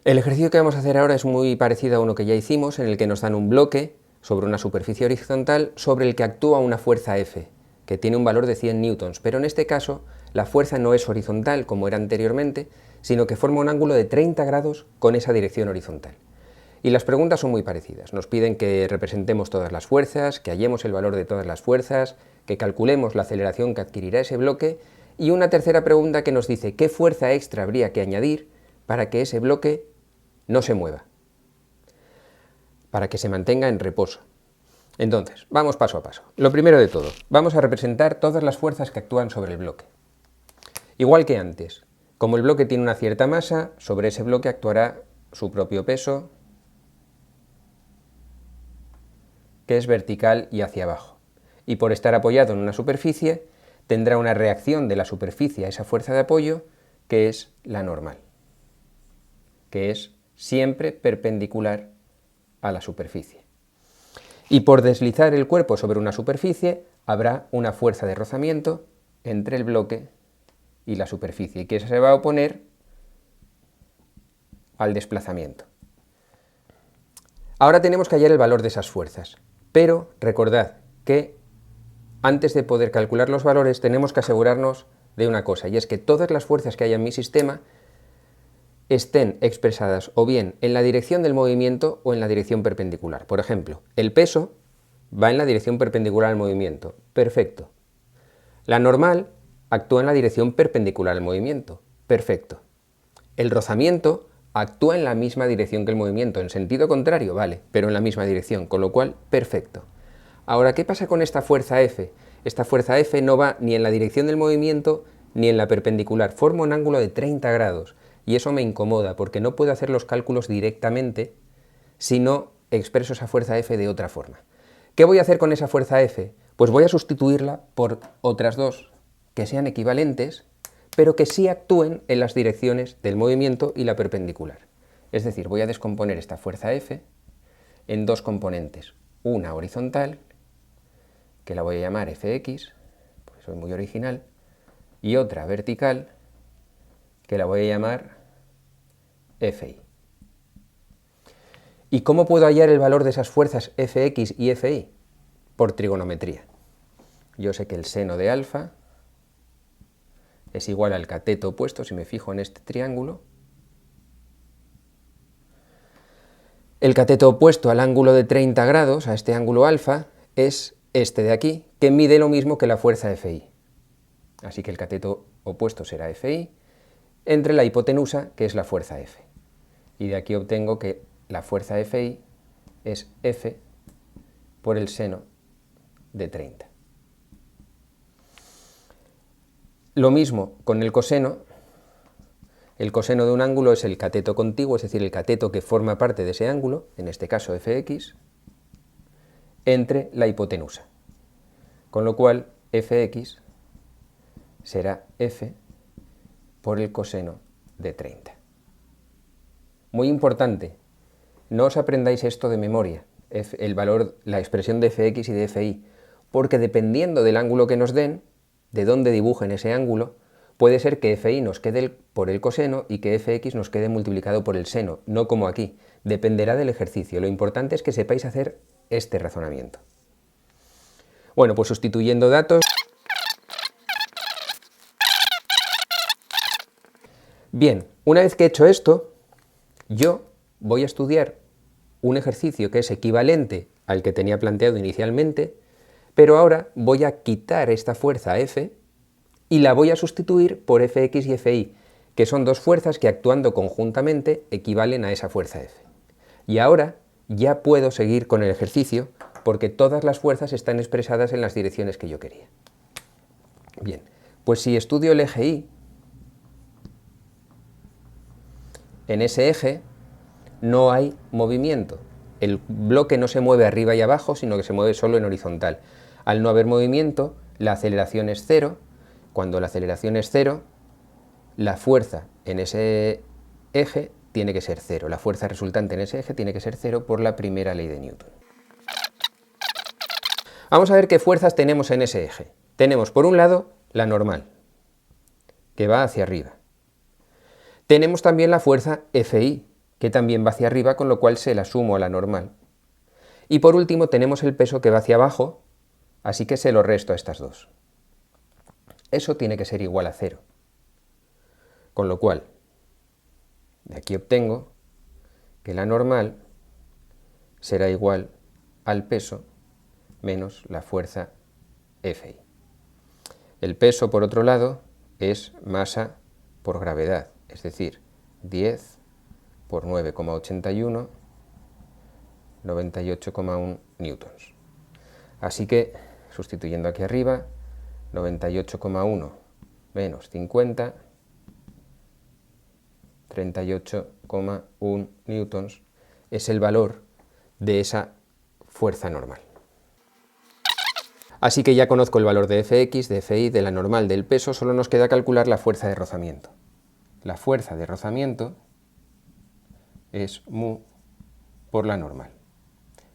El ejercicio que vamos a hacer ahora es muy parecido a uno que ya hicimos, en el que nos dan un bloque sobre una superficie horizontal sobre el que actúa una fuerza F, que tiene un valor de 100 newtons, pero en este caso la fuerza no es horizontal como era anteriormente, sino que forma un ángulo de 30 grados con esa dirección horizontal. Y las preguntas son muy parecidas. Nos piden que representemos todas las fuerzas, que hallemos el valor de todas las fuerzas, que calculemos la aceleración que adquirirá ese bloque, y una tercera pregunta que nos dice qué fuerza extra habría que añadir para que ese bloque no se mueva, para que se mantenga en reposo. Entonces, vamos paso a paso. Lo primero de todo, vamos a representar todas las fuerzas que actúan sobre el bloque. Igual que antes, como el bloque tiene una cierta masa, sobre ese bloque actuará su propio peso, que es vertical y hacia abajo. Y por estar apoyado en una superficie, tendrá una reacción de la superficie a esa fuerza de apoyo, que es la normal, que es siempre perpendicular a la superficie. Y por deslizar el cuerpo sobre una superficie, habrá una fuerza de rozamiento entre el bloque y la superficie, y que se va a oponer al desplazamiento. Ahora tenemos que hallar el valor de esas fuerzas, pero recordad que antes de poder calcular los valores tenemos que asegurarnos de una cosa, y es que todas las fuerzas que haya en mi sistema estén expresadas o bien en la dirección del movimiento o en la dirección perpendicular. Por ejemplo, el peso va en la dirección perpendicular al movimiento. Perfecto. La normal actúa en la dirección perpendicular al movimiento. Perfecto. El rozamiento actúa en la misma dirección que el movimiento, en sentido contrario, vale, pero en la misma dirección, con lo cual, perfecto. Ahora, ¿qué pasa con esta fuerza F? Esta fuerza F no va ni en la dirección del movimiento ni en la perpendicular, forma un ángulo de 30 grados. Y eso me incomoda porque no puedo hacer los cálculos directamente si no expreso esa fuerza F de otra forma. ¿Qué voy a hacer con esa fuerza F? Pues voy a sustituirla por otras dos que sean equivalentes, pero que sí actúen en las direcciones del movimiento y la perpendicular. Es decir, voy a descomponer esta fuerza F en dos componentes. Una horizontal, que la voy a llamar Fx, porque soy muy original, y otra vertical, que la voy a llamar Fi. ¿Y cómo puedo hallar el valor de esas fuerzas Fx y Fi? Por trigonometría. Yo sé que el seno de alfa es igual al cateto opuesto, si me fijo en este triángulo. El cateto opuesto al ángulo de 30 grados, a este ángulo alfa, es este de aquí, que mide lo mismo que la fuerza Fi. Así que el cateto opuesto será Fi entre la hipotenusa, que es la fuerza F. Y de aquí obtengo que la fuerza Fi es F por el seno de 30. Lo mismo con el coseno. El coseno de un ángulo es el cateto contiguo, es decir, el cateto que forma parte de ese ángulo, en este caso Fx, entre la hipotenusa. Con lo cual, Fx será F por el coseno de 30. Muy importante, no os aprendáis esto de memoria, el valor, la expresión de Fx y de Fi, porque dependiendo del ángulo que nos den, de dónde dibujen ese ángulo, puede ser que Fi nos quede por el coseno y que Fx nos quede multiplicado por el seno, no como aquí, dependerá del ejercicio. Lo importante es que sepáis hacer este razonamiento. Bueno, pues sustituyendo datos. Bien, una vez que he hecho esto, yo voy a estudiar un ejercicio que es equivalente al que tenía planteado inicialmente, pero ahora voy a quitar esta fuerza F y la voy a sustituir por Fx y Fi, que son dos fuerzas que actuando conjuntamente equivalen a esa fuerza F. Y ahora ya puedo seguir con el ejercicio porque todas las fuerzas están expresadas en las direcciones que yo quería. Bien, pues si estudio el eje Y, en ese eje no hay movimiento. El bloque no se mueve arriba y abajo, sino que se mueve solo en horizontal. Al no haber movimiento, la aceleración es cero. Cuando la aceleración es cero, la fuerza en ese eje tiene que ser cero. La fuerza resultante en ese eje tiene que ser cero por la primera ley de Newton. Vamos a ver qué fuerzas tenemos en ese eje. Tenemos por un lado la normal, que va hacia arriba. Tenemos también la fuerza Fi, que también va hacia arriba, con lo cual se la sumo a la normal. Y por último tenemos el peso que va hacia abajo, así que se lo resto a estas dos. Eso tiene que ser igual a 0. Con lo cual, de aquí obtengo que la normal será igual al peso menos la fuerza Fi. El peso, por otro lado, es masa por gravedad, es decir, 10 por 9,81, 98,1 newtons. Así que, sustituyendo aquí arriba, 98,1 menos 50, 38,1 newtons es el valor de esa fuerza normal. Así que ya conozco el valor de Fx, de Fi, de la normal, del peso, solo nos queda calcular la fuerza de rozamiento. La fuerza de rozamiento es mu por la normal.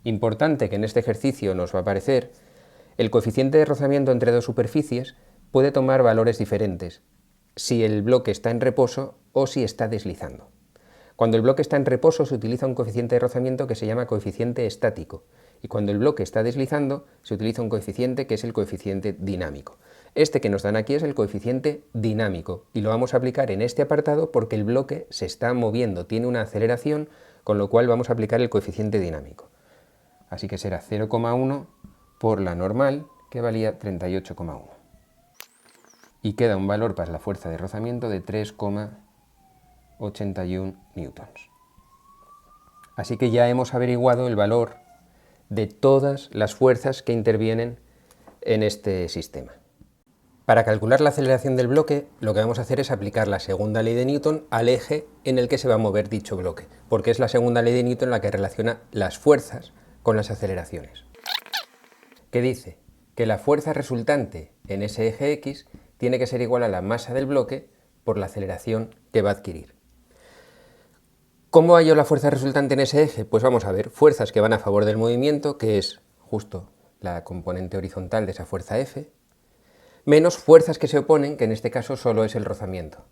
Importante que en este ejercicio nos va a aparecer, el coeficiente de rozamiento entre dos superficies puede tomar valores diferentes, si el bloque está en reposo o si está deslizando. Cuando el bloque está en reposo se utiliza un coeficiente de rozamiento que se llama coeficiente estático, y cuando el bloque está deslizando se utiliza un coeficiente que es el coeficiente dinámico. Este que nos dan aquí es el coeficiente dinámico, y lo vamos a aplicar en este apartado porque el bloque se está moviendo, tiene una aceleración, con lo cual vamos a aplicar el coeficiente dinámico. Así que será 0,1 por la normal, que valía 38,1. Y queda un valor para la fuerza de rozamiento de 3,81 newtons. Así que ya hemos averiguado el valor de todas las fuerzas que intervienen en este sistema. Para calcular la aceleración del bloque, lo que vamos a hacer es aplicar la segunda ley de Newton al eje en el que se va a mover dicho bloque, porque es la segunda ley de Newton la que relaciona las fuerzas con las aceleraciones. Que dice que la fuerza resultante en ese eje X tiene que ser igual a la masa del bloque por la aceleración que va a adquirir. ¿Cómo hallo la fuerza resultante en ese eje? Pues vamos a ver fuerzas que van a favor del movimiento, que es justo la componente horizontal de esa fuerza F, menos fuerzas que se oponen, que en este caso solo es el rozamiento.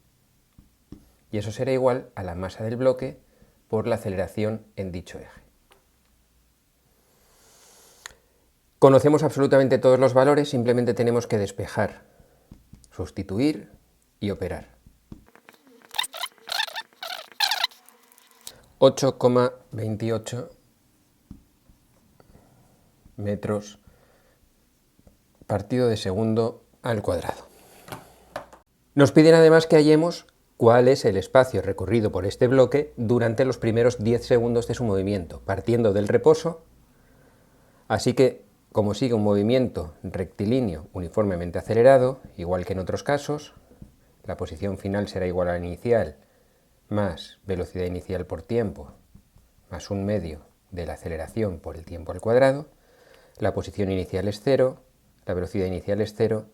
Y eso será igual a la masa del bloque por la aceleración en dicho eje. Conocemos absolutamente todos los valores, simplemente tenemos que despejar, sustituir y operar. 8,28 metros partido de segundo al cuadrado. Nos piden además que hallemos cuál es el espacio recorrido por este bloque durante los primeros 10 segundos de su movimiento, partiendo del reposo, así que como sigue un movimiento rectilíneo uniformemente acelerado, igual que en otros casos, la posición final será igual a la inicial, más velocidad inicial por tiempo, más un medio de la aceleración por el tiempo al cuadrado, la posición inicial es 0, la velocidad inicial es 0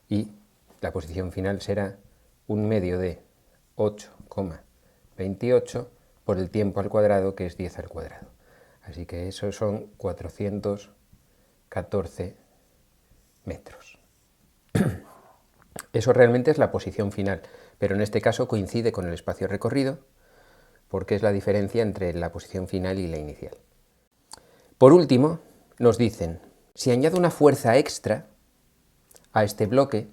y la posición final será un medio de 8,28 por el tiempo al cuadrado, que es 10 al cuadrado. Así que eso son 414 metros. Eso realmente es la posición final, pero en este caso coincide con el espacio recorrido, porque es la diferencia entre la posición final y la inicial. Por último, nos dicen, si añado una fuerza extra a este bloque,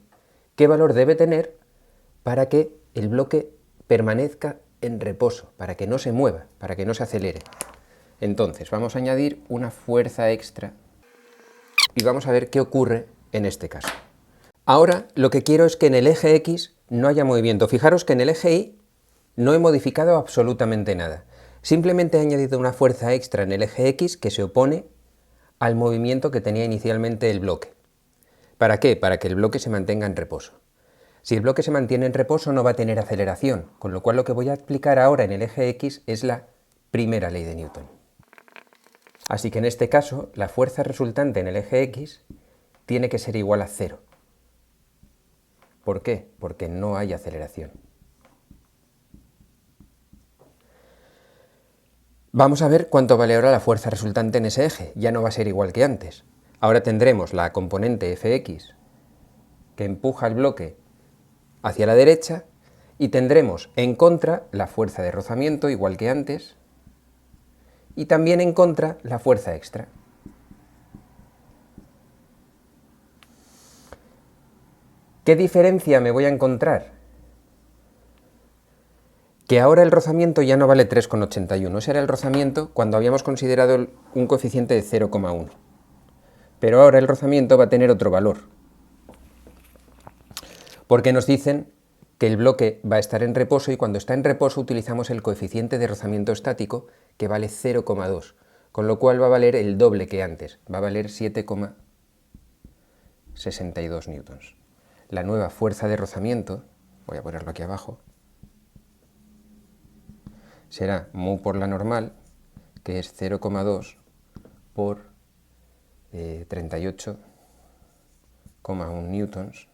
¿qué valor debe tener para que el bloque permanezca en reposo, para que no se mueva, para que no se acelere? Entonces, vamos a añadir una fuerza extra y vamos a ver qué ocurre en este caso. Ahora lo que quiero es que en el eje X no haya movimiento. Fijaros que en el eje Y no he modificado absolutamente nada. Simplemente he añadido una fuerza extra en el eje X que se opone al movimiento que tenía inicialmente el bloque. ¿Para qué? Para que el bloque se mantenga en reposo. Si el bloque se mantiene en reposo no va a tener aceleración, con lo cual lo que voy a aplicar ahora en el eje X es la primera ley de Newton. Así que en este caso la fuerza resultante en el eje X tiene que ser igual a 0. ¿Por qué? Porque no hay aceleración. Vamos a ver cuánto vale ahora la fuerza resultante en ese eje. Ya no va a ser igual que antes. Ahora tendremos la componente Fx que empuja el bloque hacia la derecha y tendremos en contra la fuerza de rozamiento, igual que antes, y también en contra la fuerza extra. ¿Qué diferencia me voy a encontrar? Que ahora el rozamiento ya no vale 3,81. Ese era el rozamiento cuando habíamos considerado un coeficiente de 0,1. Pero ahora el rozamiento va a tener otro valor. Porque nos dicen que el bloque va a estar en reposo y cuando está en reposo utilizamos el coeficiente de rozamiento estático que vale 0,2. Con lo cual va a valer el doble que antes. Va a valer 7,62 newtons. La nueva fuerza de rozamiento, voy a ponerlo aquí abajo, será mu por la normal, que es 0,2 por 38,1 newtons,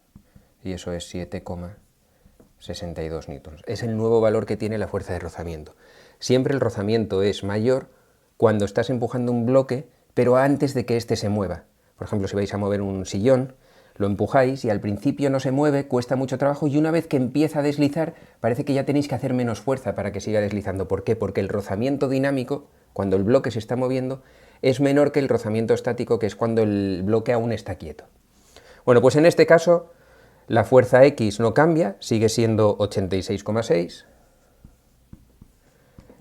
y eso es 7,62 newtons. Es el nuevo valor que tiene la fuerza de rozamiento. Siempre el rozamiento es mayor cuando estás empujando un bloque, pero antes de que éste se mueva. Por ejemplo, si vais a mover un sillón, lo empujáis y al principio no se mueve, cuesta mucho trabajo y una vez que empieza a deslizar parece que ya tenéis que hacer menos fuerza para que siga deslizando. ¿Por qué? Porque el rozamiento dinámico, cuando el bloque se está moviendo, es menor que el rozamiento estático, que es cuando el bloque aún está quieto. Bueno, pues en este caso la fuerza X no cambia, sigue siendo 86,6.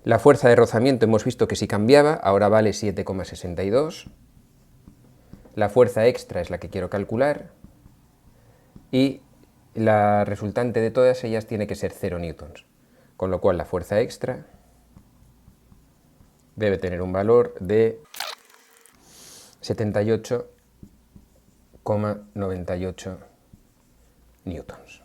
La fuerza de rozamiento hemos visto que sí cambiaba, ahora vale 7,62. La fuerza extra es la que quiero calcular. Y la resultante de todas ellas tiene que ser 0 newtons, con lo cual la fuerza extra debe tener un valor de 78,98 newtons.